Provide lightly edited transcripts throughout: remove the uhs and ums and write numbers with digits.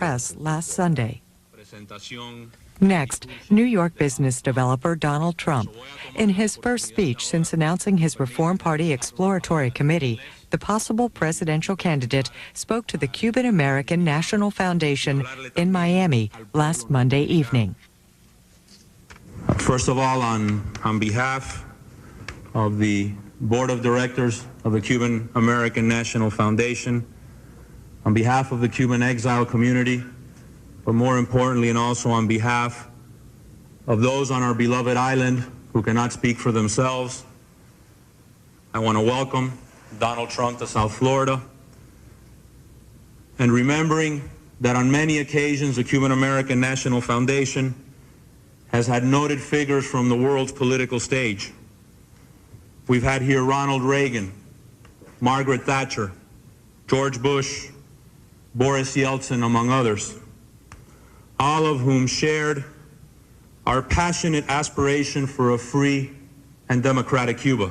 press last Sunday. Next, New York business developer Donald Trump. In his first speech since announcing his Reform Party Exploratory Committee, the possible presidential candidate spoke to the Cuban-American National Foundation in Miami last Monday evening. First of all, on behalf of the Board of Directors of the Cuban-American National Foundation, on behalf of the Cuban exile community, but more importantly and also on behalf of those on our beloved island who cannot speak for themselves, I want to welcome Donald Trump to South Florida, and remembering that on many occasions the Cuban-American National Foundation has had noted figures from the world's political stage. We've had here Ronald Reagan, Margaret Thatcher, George Bush, Boris Yeltsin, among others, all of whom shared our passionate aspiration for a free and democratic Cuba.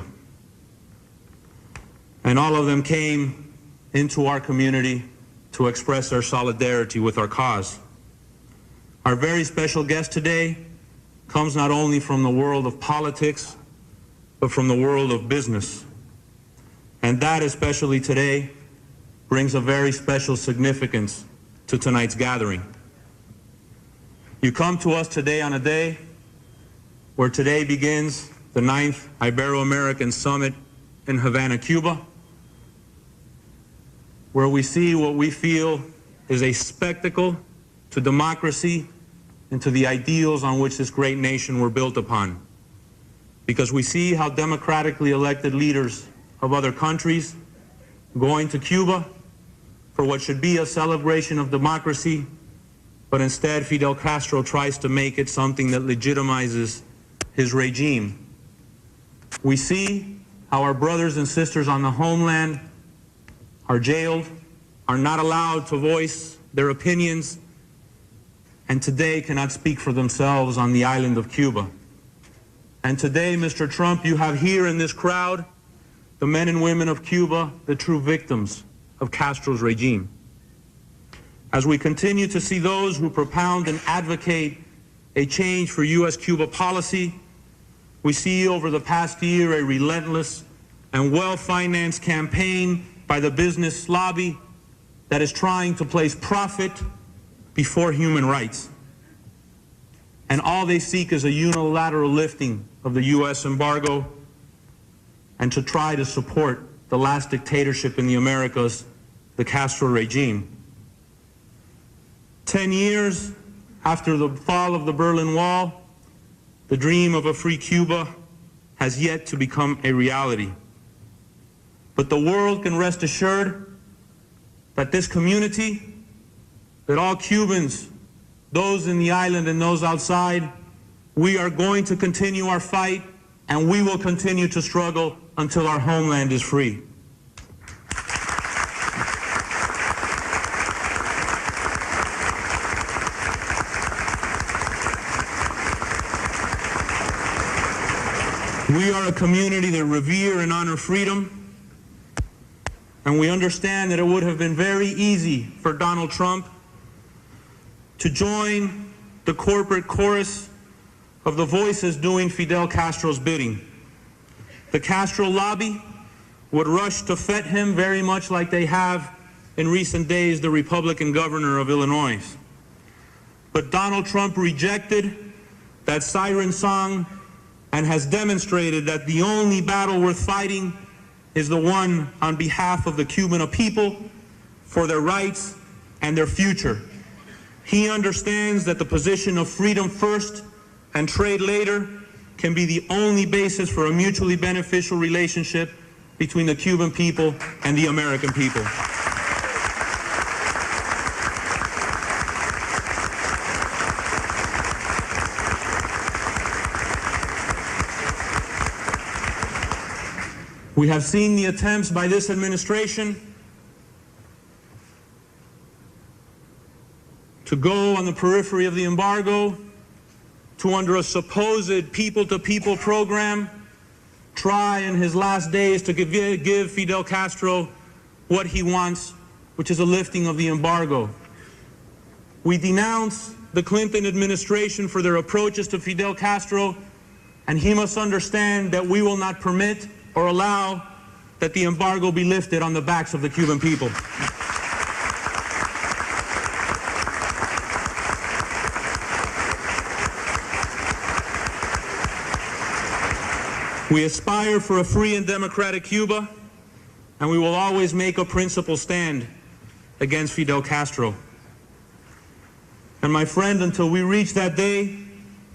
And all of them came into our community to express their solidarity with our cause. Our very special guest today comes not only from the world of politics, but from the world of business. And that, especially today, brings a very special significance to tonight's gathering. You come to us today on a day where today begins the 9th Ibero-American Summit in Havana, Cuba, where we see what we feel is a spectacle to democracy and to the ideals on which this great nation were built upon. Because we see how democratically elected leaders of other countries going to Cuba for what should be a celebration of democracy, but instead Fidel Castro tries to make it something that legitimizes his regime. We see how our brothers and sisters on the homeland are jailed, are not allowed to voice their opinions, and today cannot speak for themselves on the island of Cuba. And today, Mr. Trump, you have here in this crowd the men and women of Cuba, the true victims of Castro's regime. As we continue to see those who propound and advocate a change for U.S.-Cuba policy, we see over the past year a relentless and well-financed campaign by the business lobby that is trying to place profit before human rights. And all they seek is a unilateral lifting of the U.S. embargo and to try to support the last dictatorship in the Americas, the Castro regime. 10 years after the fall of the Berlin Wall, the dream of a free Cuba has yet to become a reality. But the world can rest assured that this community, that all Cubans, those in the island and those outside, we are going to continue our fight, and we will continue to struggle until our homeland is free. We are a community that revere and honor freedom, and we understand that it would have been very easy for Donald Trump to join the corporate chorus of the voices doing Fidel Castro's bidding. The Castro lobby would rush to fet him very much like they have in recent days the Republican governor of Illinois. But Donald Trump rejected that siren song and has demonstrated that the only battle worth fighting is the one on behalf of the Cuban people for their rights and their future. He understands that the position of freedom first and trade later can be the only basis for a mutually beneficial relationship between the Cuban people and the American people. We have seen the attempts by this administration to go on the periphery of the embargo, to, under a supposed people-to-people program, try in his last days to give Fidel Castro what he wants, which is a lifting of the embargo. We denounce the Clinton administration for their approaches to Fidel Castro, and he must understand that we will not permit or allow that the embargo be lifted on the backs of the Cuban people. We aspire for a free and democratic Cuba, and we will always make a principled stand against Fidel Castro. And my friend, until we reach that day,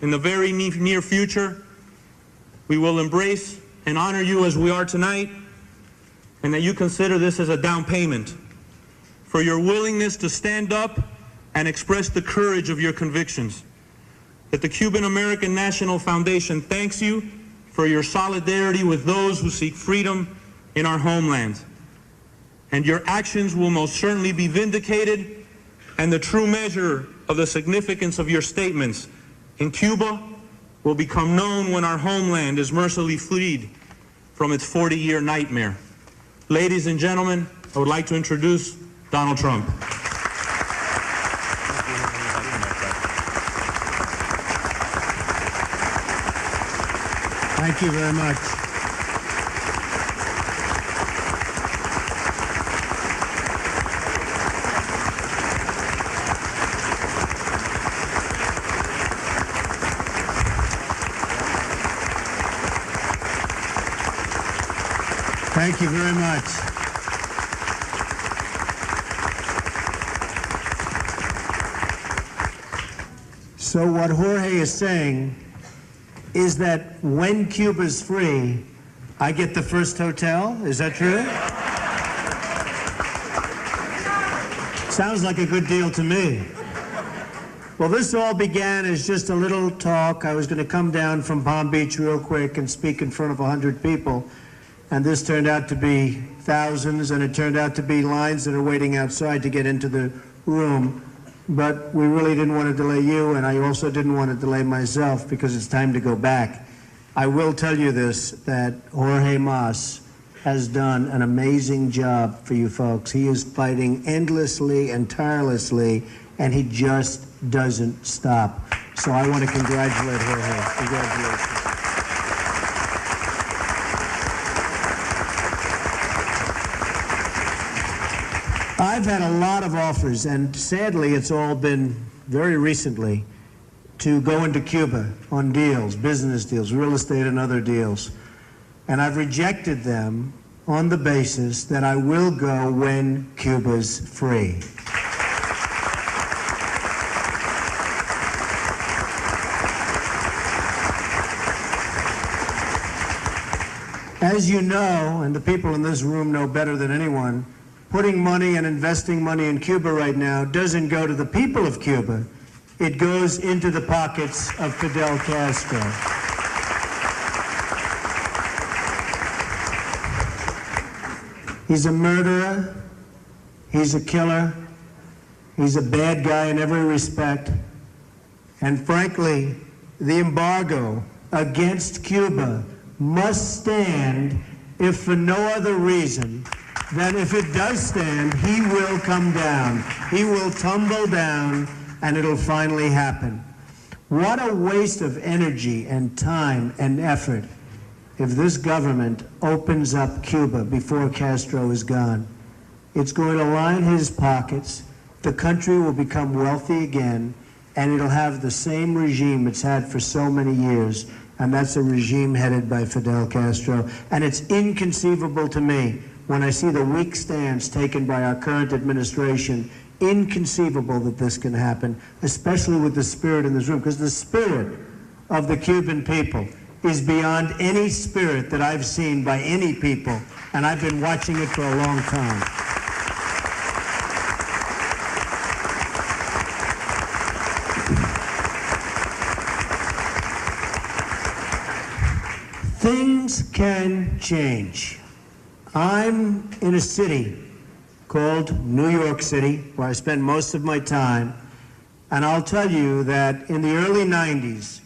in the very near future, we will embrace and honor you as we are tonight, and that you consider this as a down payment for your willingness to stand up and express the courage of your convictions. That the Cuban American National Foundation thanks you for your solidarity with those who seek freedom in our homeland. And your actions will most certainly be vindicated, and the true measure of the significance of your statements in Cuba will become known when our homeland is mercifully freed from its 40-year nightmare. Ladies and gentlemen, I would like to introduce Donald Trump. Thank you very much. Thank you very much. So what Jorge is saying is that when Cuba's free, I get the first hotel? Is that true? Sounds like a good deal to me. Well, this all began as just a little talk. I was going to come down from Palm Beach real quick and speak in front of 100 people. And this turned out to be thousands, and it turned out to be lines that are waiting outside to get into the room. But we really didn't want to delay you, and I also didn't want to delay myself because it's time to go back. I will tell you this, that Jorge Mas has done an amazing job for you folks. He is fighting endlessly and tirelessly, and he just doesn't stop. So I want to congratulate Jorge. Congratulations. I've had a lot of offers, and sadly it's all been very recently, to go into Cuba on deals, business deals, real estate and other deals. And I've rejected them on the basis that I will go when Cuba's free. As you know, and the people in this room know better than anyone, putting money and investing money in Cuba right now doesn't go to the people of Cuba. It goes into the pockets of Fidel Castro. He's a murderer. He's a killer. He's a bad guy in every respect. And frankly, the embargo against Cuba must stand, if for no other reason than if it does stand, he will come down. He will tumble down, and it'll finally happen. What a waste of energy and time and effort if this government opens up Cuba before Castro is gone. It's going to line his pockets. The country will become wealthy again, and it'll have the same regime it's had for so many years, and that's a regime headed by Fidel Castro. And it's inconceivable to me when I see the weak stance taken by our current administration. Inconceivable that this can happen, especially with the spirit in this room, because the spirit of the Cuban people is beyond any spirit that I've seen by any people, and I've been watching it for a long time. Things can change. I'm in a city called New York City, where I spend most of my time, and I'll tell you that in the early 90s,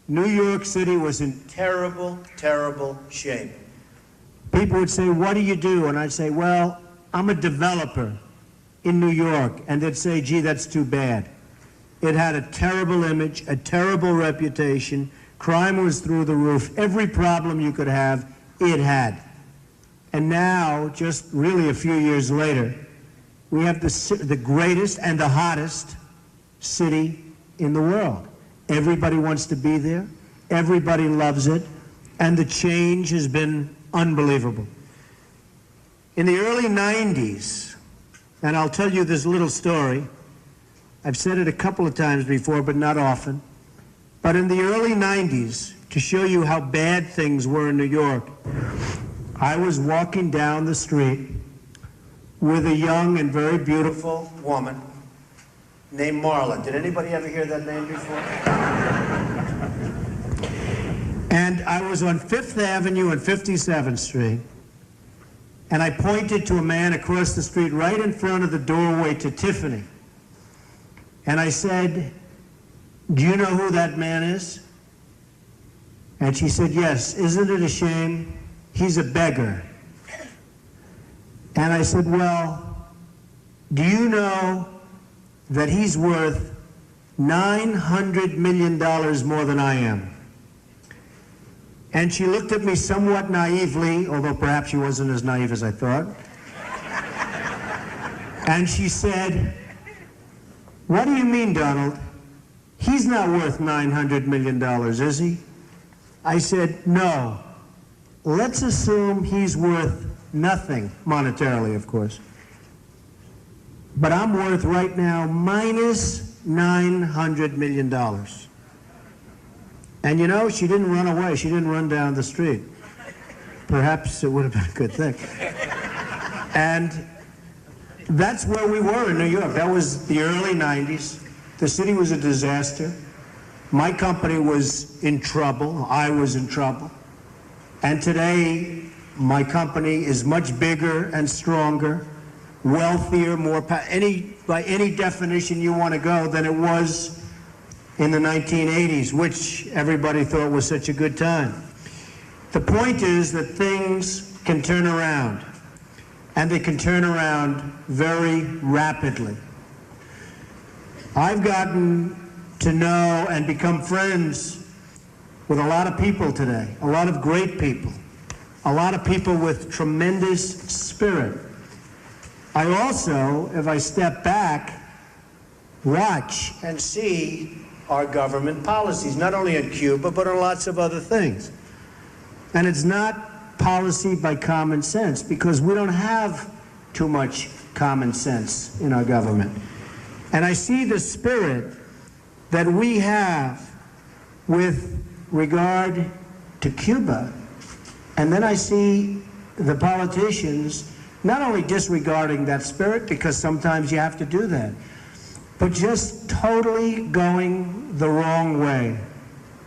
New York City was in terrible, terrible shape. People would say, what do you do? And I'd say, well, I'm a developer in New York. And they'd say, gee, that's too bad. It had a terrible image, a terrible reputation. Crime was through the roof. Every problem you could have, it had. And now, just really a few years later, we have the greatest and the hottest city in the world. Everybody wants to be there. Everybody loves it. And the change has been unbelievable. In the early 90s, and I'll tell you this little story. I've said it a couple of times before, but not often. But in the early 90s, to show you how bad things were in New York, I was walking down the street with a young and very beautiful woman named Marla. Did anybody ever hear that name before? And I was on 5th Avenue and 57th Street, and I pointed to a man across the street right in front of the doorway to Tiffany. And I said, "Do you know who that man is?" And she said, "Yes. Isn't it a shame? He's a beggar." And I said, "Well, do you know that he's worth $900 million more than I am?" And she looked at me somewhat naively, although perhaps she wasn't as naive as I thought. And she said, "What do you mean, Donald? He's not worth $900 million, is he?" I said, "No. Let's assume he's worth nothing, monetarily, of course. But I'm worth right now minus $900 million. And you know, she didn't run away. She didn't run down the street. Perhaps it would have been a good thing. And that's where we were in New York. That was the early 90s. The city was a disaster. My company was in trouble. I was in trouble. And today, my company is much bigger and stronger, wealthier, by any definition you want to go, than it was in the 1980s, which everybody thought was such a good time. The point is that things can turn around, and they can turn around very rapidly. I've gotten to know and become friends with a lot of people today, a lot of great people, a lot of people with tremendous spirit. I also, if I step back, watch and see our government policies, not only in Cuba, but on lots of other things. And it's not policy by common sense, because we don't have too much common sense in our government. And I see the spirit that we have with regard to Cuba, and then I see the politicians not only disregarding that spirit, because sometimes you have to do that, but just totally going the wrong way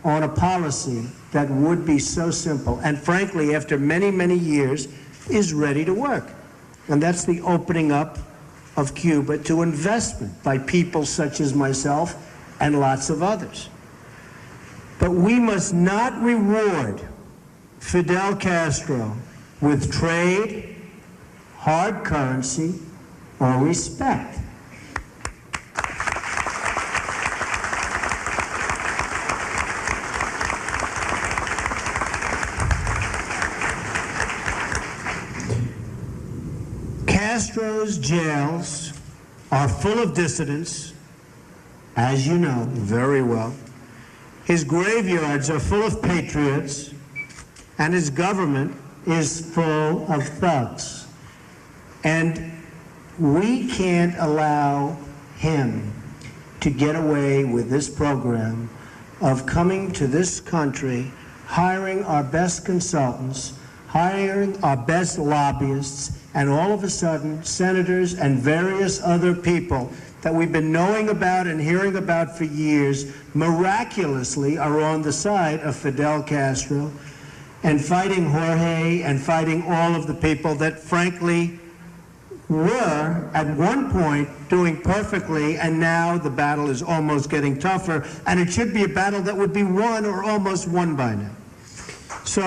on a policy that would be so simple, and frankly, after many, many years, is ready to work. And that's the opening up of Cuba to investment by people such as myself and lots of others. But we must not reward Fidel Castro with trade, hard currency, or respect. Castro's jails are full of dissidents, as you know very well. His graveyards are full of patriots, and his government is full of thugs. And we can't allow him to get away with this program of coming to this country, hiring our best consultants, hiring our best lobbyists, and all of a sudden, senators and various other people that we've been knowing about and hearing about for years miraculously are on the side of Fidel Castro and fighting Jorge and fighting all of the people that, frankly, were at one point doing perfectly, and now the battle is almost getting tougher, and it should be a battle that would be won or almost won by now. So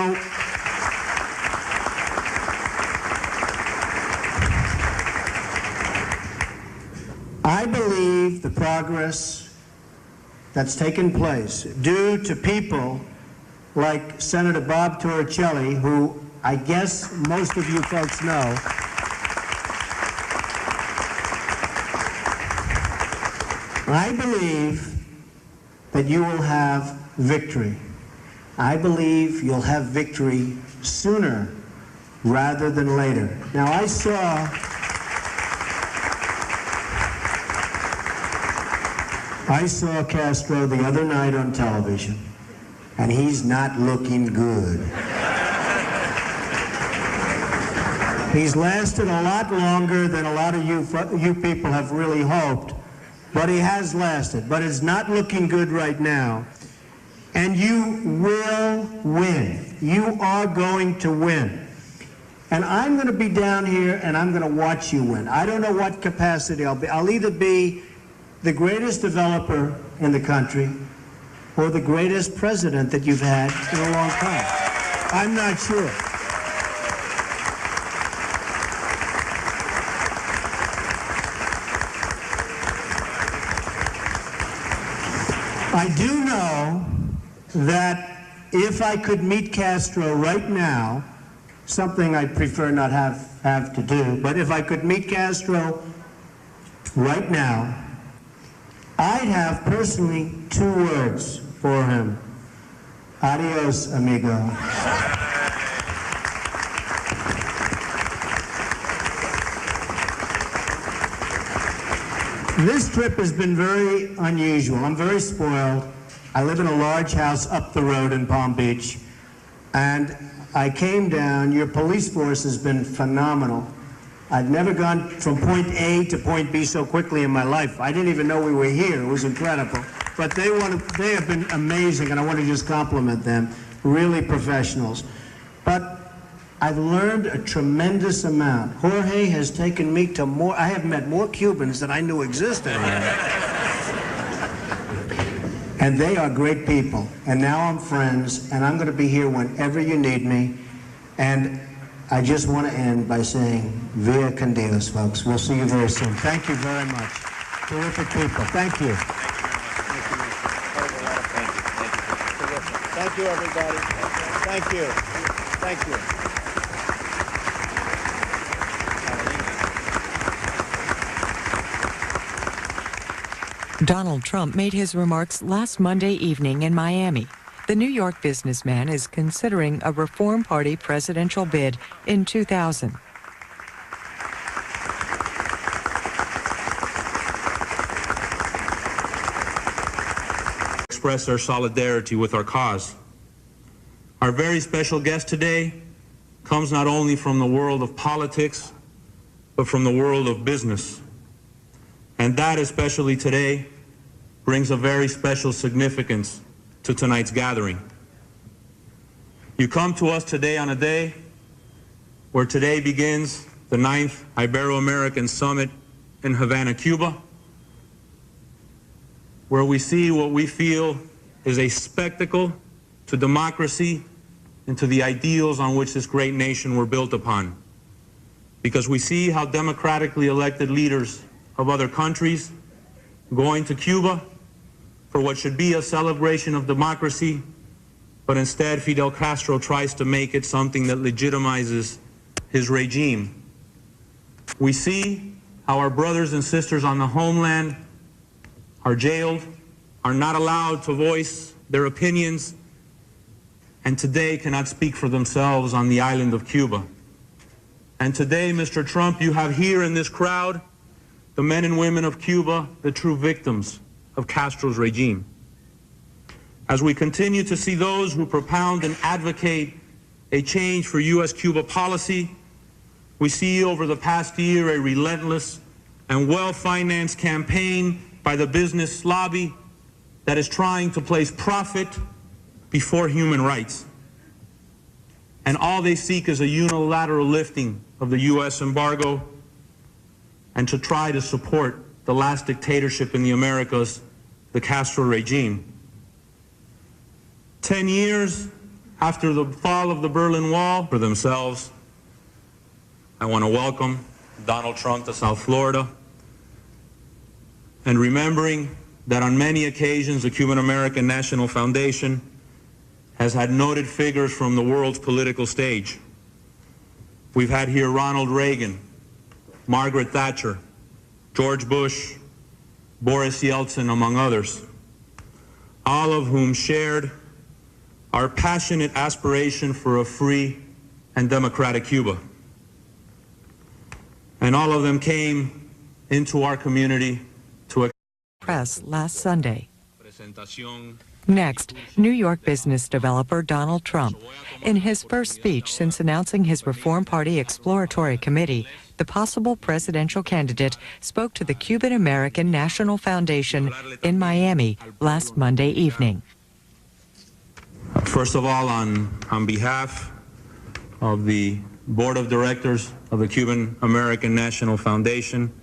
I believe the progress that's taken place due to people like Senator Bob Torricelli, who I guess most of you folks know. I believe that you will have victory. I believe you'll have victory sooner rather than later. Now, I saw Castro the other night on television, and he's not looking good. He's lasted a lot longer than a lot of you people have really hoped, but he has lasted. But it's not looking good right now. And you will win. You are going to win. And I'm going to be down here and I'm going to watch you win. I don't know what capacity I'll be. I'll either be the greatest developer in the country or the greatest president that you've had in a long time. I'm not sure. I do know that if I could meet Castro right now, something I'd prefer not have to do, but if I could meet Castro right now, I'd have personally 2 words for him. Adios, amigo. This trip has been very unusual. I'm very spoiled. I live in a large house up the road in Palm Beach, and I came down. Your police force has been phenomenal. I've never gone from point A to point B so quickly in my life. I didn't even know we were here. It was incredible. But they have been amazing, and I want to just compliment them. Really professionals. But I've learned a tremendous amount. Jorge has taken me to I have met more Cubans than I knew existed here. And they are great people. And now I'm friends, and I'm going to be here whenever you need me. And I just want to end by saying, Via con Dios, folks. We'll see you very soon. Thank you very much. Terrific people. Thank you. Thank you, everybody. Thank you. Thank you. Donald Trump made his remarks last Monday evening in Miami. The New York businessman is considering a Reform Party presidential bid in 2000. Express our solidarity with our cause. Our very special guest today comes not only from the world of politics, but from the world of business. And that, especially today, brings a very special significance to tonight's gathering. You come to us today on a day where today begins the 9th Ibero-American Summit in Havana, Cuba, where we see what we feel is a spectacle to democracy and to the ideals on which this great nation were built upon. Because we see how democratically elected leaders of other countries going to Cuba for what should be a celebration of democracy, but instead Fidel Castro tries to make it something that legitimizes his regime. We see how our brothers and sisters on the homeland are jailed, are not allowed to voice their opinions, and today cannot speak for themselves on the island of Cuba. And today, Mr. Trump, you have here in this crowd the men and women of Cuba, the true victims of Castro's regime. As we continue to see those who propound and advocate a change for U.S.-Cuba policy, we see over the past year a relentless and well-financed campaign by the business lobby that is trying to place profit before human rights. And all they seek is a unilateral lifting of the U.S. embargo and to try to support the last dictatorship in the Americas, the Castro regime. 10 years after the fall of the Berlin Wall for themselves, I want to welcome Donald Trump to South Florida, and remembering that on many occasions the Cuban American National Foundation has had noted figures from the world's political stage. We've had here Ronald Reagan, Margaret Thatcher, George Bush, Boris Yeltsin, among others, all of whom shared our passionate aspiration for a free and democratic Cuba. And all of them came into our community to press last Sunday. Next, New York business developer Donald Trump. In his first speech since announcing his Reform Party Exploratory Committee, the possible presidential candidate spoke to the Cuban American National Foundation in Miami last Monday evening. First of all, on behalf of the Board of Directors of the Cuban American National Foundation,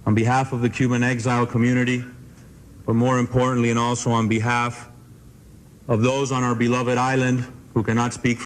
on behalf of the Cuban exile community, but more importantly and also on behalf of those on our beloved island who cannot speak